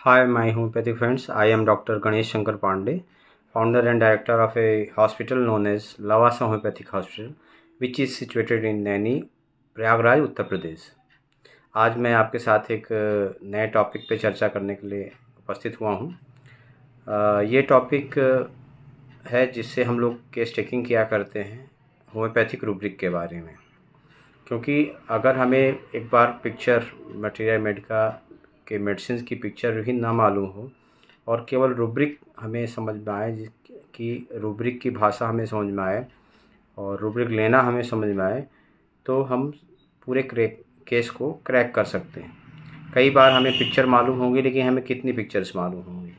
Hi, my homeopathic friends. I am Dr. Ganesh Shankar Pandey, founder and director of a hospital known as Lavasa Homeopathic Hospital, which is situated in Naini, Prayagraj, Uttar Pradesh. आज मैं आपके साथ एक नए topic पे चर्चा करने के लिए उपस्थित हुआ हूँ। ये टॉपिक है जिससे हम लोग केस टेकिंग किया करते हैं होम्योपैथिक रूब्रिक के बारे में, क्योंकि अगर हमें एक बार पिक्चर मटेरियल मेडिका के मेडिसिन की पिक्चर भी ना मालूम हो और केवल रूब्रिक हमें समझ में आए, कि रूब्रिक की भाषा हमें समझ में आए और रूब्रिक लेना हमें समझ में आए, तो हम पूरे केस को क्रैक कर सकते हैं। कई बार हमें पिक्चर मालूम होंगी, लेकिन हमें कितनी पिक्चर्स मालूम होंगी।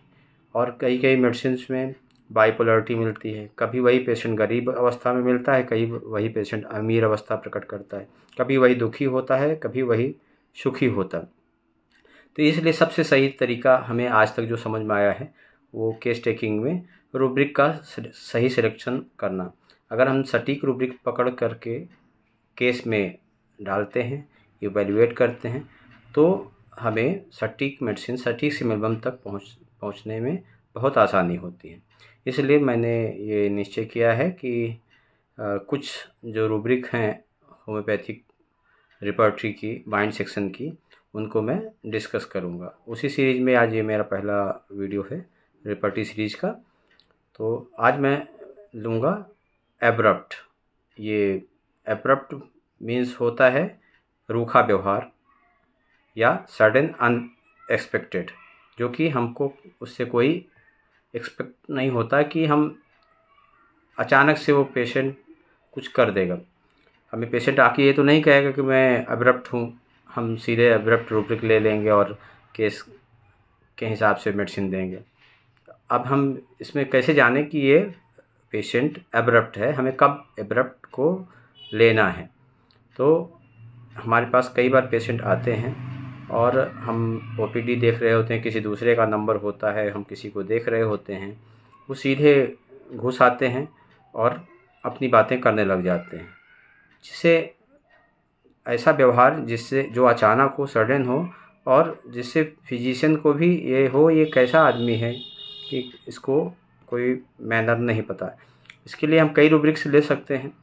और कई मेडिसिन में बाइपोलरिटी मिलती है। कभी वही पेशेंट गरीब अवस्था में मिलता है, कभी वही पेशेंट अमीर अवस्था प्रकट करता है, कभी वही दुखी होता है, कभी वही सुखी होता है। तो इसलिए सबसे सही तरीका हमें आज तक जो समझ में आया है वो केस टेकिंग में रूब्रिक का सही सिलेक्शन करना। अगर हम सटीक रूब्रिक पकड़ करके केस में डालते हैं, इवैल्यूएट करते हैं, तो हमें सटीक मेडिसिन, सटीक सिमिलम तक पहुंचने में बहुत आसानी होती है। इसलिए मैंने ये निश्चय किया है कि कुछ जो रूब्रिक हैं होम्योपैथिक रिपर्टरी की, बाइंड सेक्शन की, उनको मैं डिस्कस करूँगा। उसी सीरीज़ में आज ये मेरा पहला वीडियो है रिपर्टरी सीरीज़ का। तो आज मैं लूँगा एब्रप्ट। ये एब्रप्ट मीन्स होता है रूखा व्यवहार या सडन अनएक्सपेक्टेड, जो कि हमको उससे कोई एक्सपेक्ट नहीं होता कि हम अचानक से वो पेशेंट कुछ कर देगा। हमें पेशेंट आके ये तो नहीं कहेगा कि मैं एब्रप्ट हूँ, हम सीधे एब्रप्ट रूब्रिक ले लेंगे और केस के हिसाब से मेडिसिन देंगे। अब हम इसमें कैसे जानें कि ये पेशेंट एब्रप्ट है, हमें कब एब्रप्ट को लेना है। तो हमारे पास कई बार पेशेंट आते हैं और हम ओपीडी देख रहे होते हैं, किसी दूसरे का नंबर होता है, हम किसी को देख रहे होते हैं, वो सीधे घुस आते हैं और अपनी बातें करने लग जाते हैं, जिससे ऐसा व्यवहार जिससे जो अचानक हो, सडन हो, और जिससे फिजिशियन को भी ये हो ये कैसा आदमी है कि इसको कोई मैनर नहीं पता है। इसके लिए हम कई रूब्रिक्स ले सकते हैं,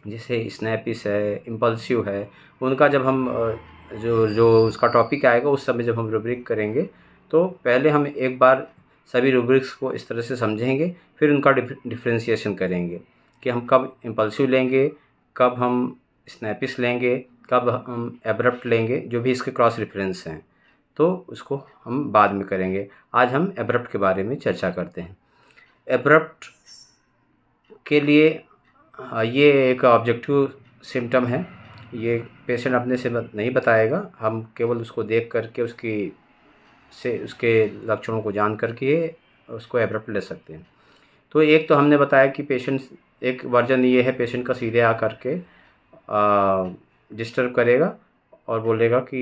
जैसे स्नैपिस है, इम्पल्सिव है। उनका जब हम जो उसका टॉपिक आएगा उस समय जब हम रूब्रिक करेंगे, तो पहले हम एक बार सभी रूब्रिक्स को इस तरह से समझेंगे, फिर उनका डिफ्रेंशिएशन करेंगे कि हम कब इम्पल्सिव लेंगे, कब हम स्नैपिस लेंगे, कब हम एब्रप्ट लेंगे, जो भी इसके क्रॉस रेफरेंस हैं, तो उसको हम बाद में करेंगे। आज हम एब्रप्ट के बारे में चर्चा करते हैं। एब्रप्ट के लिए ये एक ऑब्जेक्टिव सिम्टम है। ये पेशेंट अपने से नहीं बताएगा, हम केवल उसको देख करके उसके लक्षणों को जान करके उसको एब्रप्ट ले सकते हैं। तो एक तो हमने बताया कि पेशेंट, एक वर्जन ये है पेशेंट का सीधे आ करके डिस्टर्ब करेगा और बोलेगा कि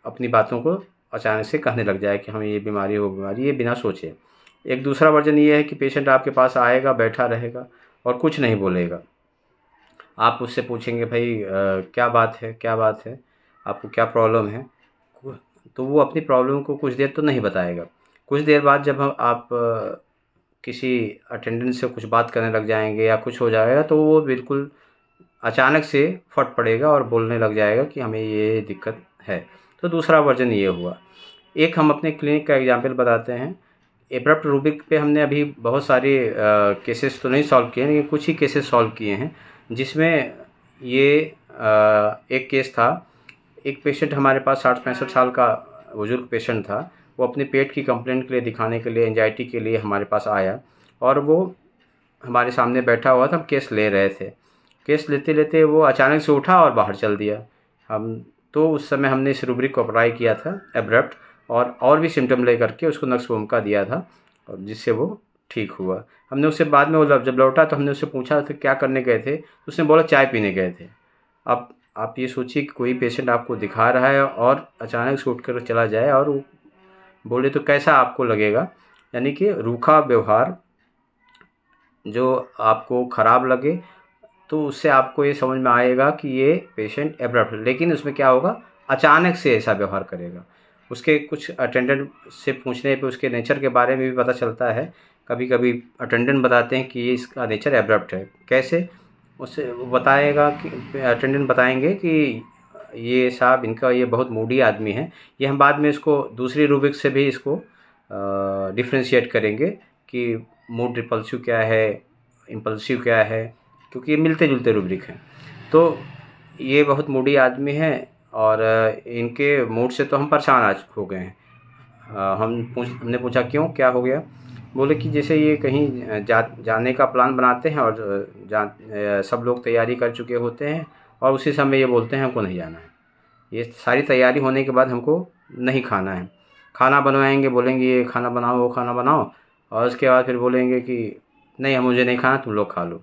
अपनी बातों को अचानक से कहने लग जाए कि हमें ये बीमारी हो, बीमारी, ये बिना सोचे। एक दूसरा वर्जन ये है कि पेशेंट आपके पास आएगा, बैठा रहेगा और कुछ नहीं बोलेगा। आप उससे पूछेंगे भाई क्या बात है, क्या बात है, आपको क्या प्रॉब्लम है, तो वो अपनी प्रॉब्लम को कुछ देर तो नहीं बताएगा। कुछ देर बाद जब आप किसी अटेंडेंट से कुछ बात करने लग जाएंगे या कुछ हो जाएगा, तो वो बिल्कुल अचानक से फट पड़ेगा और बोलने लग जाएगा कि हमें ये दिक्कत है। तो दूसरा वर्जन ये हुआ। एक हम अपने क्लिनिक का एग्जाम्पल बताते हैं। एब्रप्ट रूब्रिक पे हमने अभी बहुत सारे केसेस तो नहीं सॉल्व किए, लेकिन कुछ ही केसेस सॉल्व किए हैं, जिसमें ये एक केस था। एक पेशेंट हमारे पास 60-65 साल का बुजुर्ग पेशेंट था। वो अपने पेट की कंप्लेंट के लिए दिखाने के लिए, एंजाइटी के लिए हमारे पास आया और वो हमारे सामने बैठा हुआ था। हम केस ले रहे थे। केस लेते लेते वो अचानक से उठा और बाहर चल दिया। तो उस समय हमने इस रूब्रिक को अप्लाई किया था एब्रप्ट, और भी सिम्टम ले करके उसको नक्स वोम दिया था, और जिससे वो ठीक हुआ। हमने उससे बाद में वो जब लौटा तो हमने उससे पूछा था क्या करने गए थे, तो उसने बोला चाय पीने गए थे। अब आप ये सोचिए कि कोई पेशेंट आपको दिखा रहा है और अचानक से उठ कर चला जाए और वो बोले, तो कैसा आपको लगेगा। यानी कि रूखा व्यवहार जो आपको ख़राब लगे, तो उससे आपको ये समझ में आएगा कि ये पेशेंट एब्रप्ट, लेकिन उसमें क्या होगा, अचानक से ऐसा व्यवहार करेगा। उसके कुछ अटेंडेंट से पूछने पे उसके नेचर के बारे में भी पता चलता है। कभी कभी अटेंडेंट बताते हैं कि ये इसका नेचर एब्रप्ट है। कैसे? उससे वो बताएगा कि अटेंडेंट बताएंगे कि ये साहब इनका ये बहुत मूडी आदमी है। ये हम बाद में इसको दूसरी रूब्रिक से भी इसको डिफ्रेंशिएट करेंगे कि मूड रिपल्सिव क्या है, इम्पल्सिव क्या है, क्योंकि ये मिलते जुलते रूब्रिक हैं। तो ये बहुत मूडी आदमी है और इनके मूड से तो हम परेशान आज हो गए हैं। हमने पूछा क्यों, क्या हो गया? बोले कि जैसे ये कहीं जाने का प्लान बनाते हैं और सब लोग तैयारी कर चुके होते हैं और उसी समय ये बोलते हैं हमको नहीं जाना है। ये सारी तैयारी होने के बाद हमको नहीं खाना है। खाना बनवाएंगे, बोलेंगे ये खाना बनाओ, वो खाना बनाओ, और उसके बाद फिर बोलेंगे कि नहीं मुझे नहीं खाना, तुम लोग खा लो।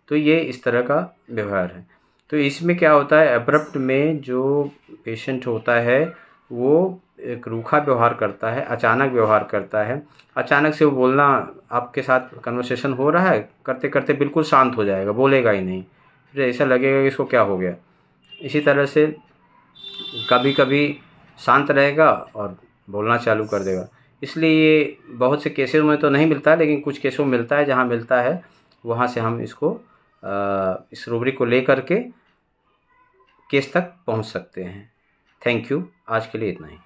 तो ये इस तरह का व्यवहार है। तो इसमें क्या होता है, एब्रप्ट में जो पेशेंट होता है वो एक रूखा व्यवहार करता है, अचानक व्यवहार करता है। अचानक से वो बोलना, आपके साथ कन्वर्सेशन हो रहा है, करते करते बिल्कुल शांत हो जाएगा, बोलेगा ही नहीं। फिर ऐसा लगेगा कि इसको क्या हो गया। इसी तरह से कभी कभी शांत रहेगा और बोलना चालू कर देगा। इसलिए ये बहुत से केसेस में तो नहीं मिलता है, लेकिन कुछ केसों में मिलता है। जहाँ मिलता है वहाँ से हम इसको इस रूब्रिक को लेकर के केस तक पहुँच सकते हैं। Thank you. आज के लिए इतना ही।